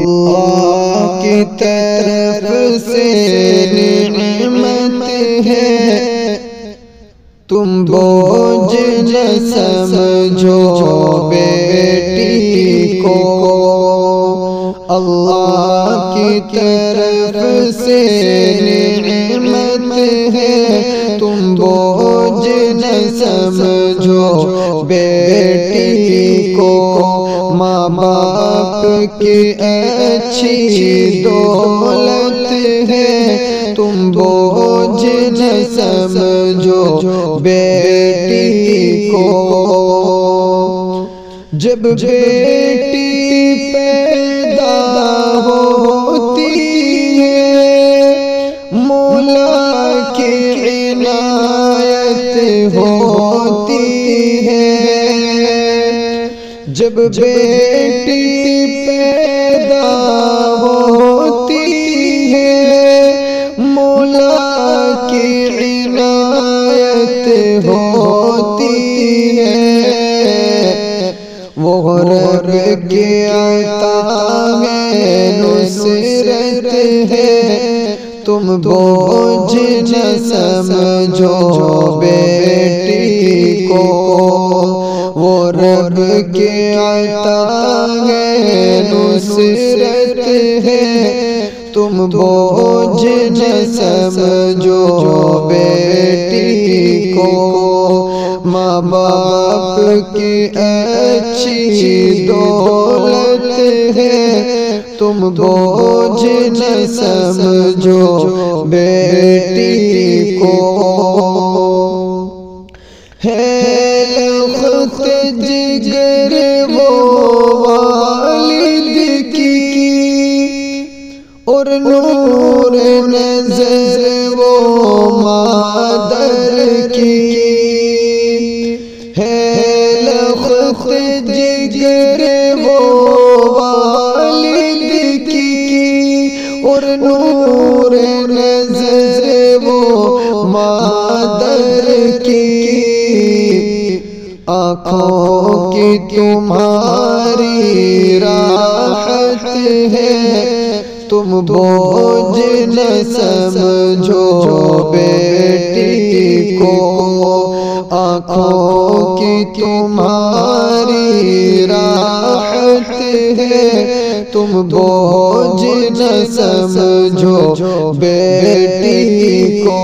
اللہ کی طرف سے نعمت ہے، تم بوجھ نہ سمجھو بیٹی کو، اللہ کی طرف سے نعمت ہے، تم بوجھ نہ سمجھو بیٹی کو، ماں باپ کی اچھی دولت ہے، تم بوجھ نہ سمجھو بیٹی کو، جب بیٹی پیدا ہوتی ہے مولا کی عنایت ہوتی ہے، جب بیٹی پیدا ہوتی ہے مولا کی عنایت ہوتی ہے، وہ رب کی عطا ہے نصرت ہے، تم بوجھ نہ سمجھو بیٹی کو، وہ رب کی عطا ہے نصرت ہے، تم بوجھ نہ سمجھو بیٹی کو، ماں باپ کی اچھی دولت ہے، تم بوجھ نہ سمجھو بیٹی کو، ہے لخت جگر وہ والد کی، اور نور نظر وہ مادر کی، ہے لخت جگر وہ والد کی، اور نور نظر وہ مادر کی، آنکھوں کی تمہاری راحت ہے، تم بوجھ نہ سمجھو بیٹی کو، آنکھوں کی تمہاری راحت ہے، تم بوجھ نہ سمجھو بیٹی کو،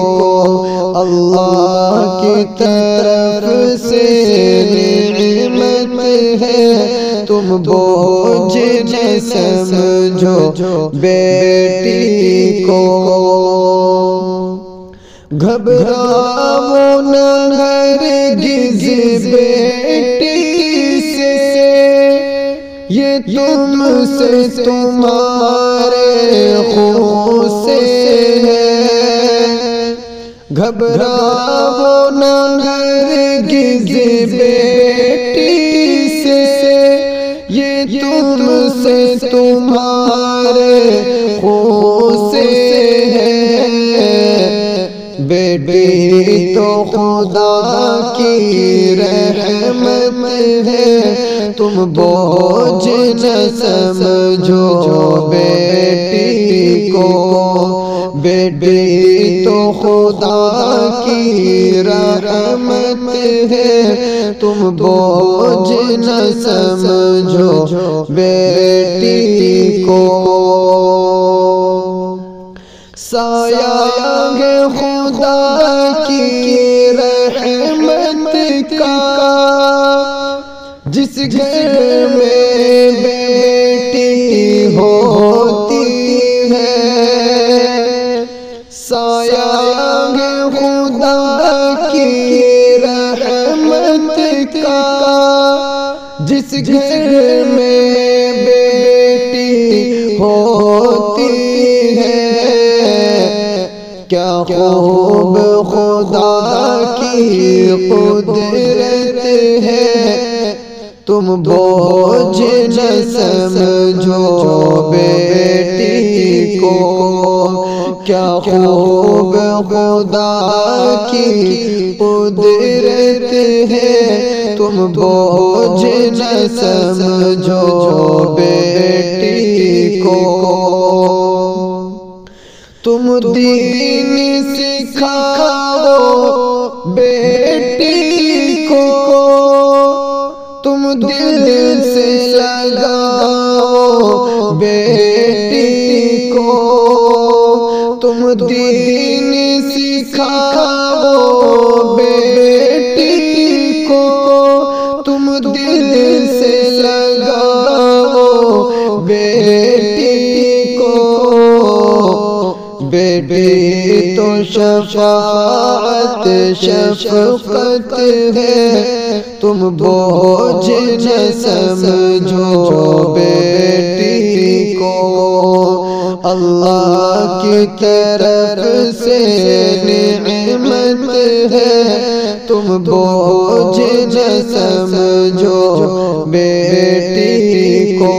اللہ کی طرف سے نعمت ہے، تم بوجھ نہ سمجھو بیٹی کو، گھبراؤ نہ ہرگز بیٹی سے، یہ تم سے تمہارے خون سے ہے، گھبراؤ نہ ہرگز بیٹی سے، یہ تم سے تمہارے خون سے ہے، بیٹی تو خدا کی رحمت ہے، تم بوجھ نہ سمجھو بیٹی کو، بیٹی تو خدا کی رحمت ہے، تم بوجھ نہ سمجھو بیٹی کو، سایہ ہے خدا کی رحمت کا، جس گھر میں بیٹی ہوتی ہے، سایہ ہے خدا کی رحمت کا، جس گھر میں بیٹی ہوتی ہے، کیا خوب خدا کی قدرت ہے، تم بوجھ نہ سمجھو بیٹی کو، کیا خوب خدا کی قدرت ہے، تم بوجھ نہ سمجھو بیٹی کو، تم دین سکھاؤ بیٹی کو، تم دل سے لگاؤ بیٹی کو، تم دین سکھاؤ بیٹی کو، تم دل سے لگاؤ بیٹی کو، بیٹی تو شفاعت شفقت ہے، تم بوجھ نہ سمجھو بیٹی کو، اللہ کی طرف سے نعمت ہے، تم بوجھ نہ سمجھو بیٹی کو،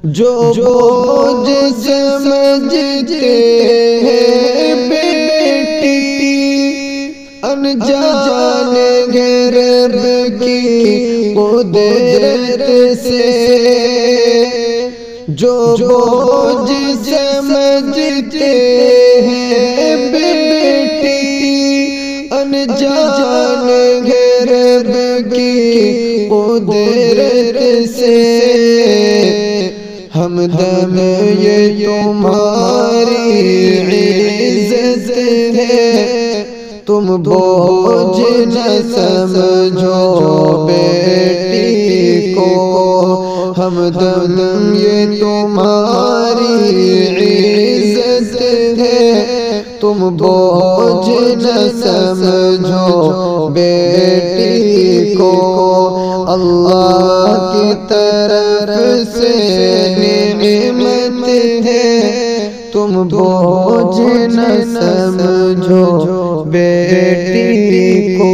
جو بوجھ سمجھتے ہیں بیٹی انجان غرب کی قدرت سے، جو بوجھ سمجھتے ہیں بیٹی انجان غرب کی قدرت سے، ہمدم یہ تمہاری عزت ہے، تم بوجھ نہ سمجھو بیٹی کو، ہمدم یہ تمہاری عزت ہے، تم بوجھ نہ سمجھو بیٹی کو، اللہ کی طرف سے نعمت ہے، تم بوجھ نہ سمجھو بیٹی کو۔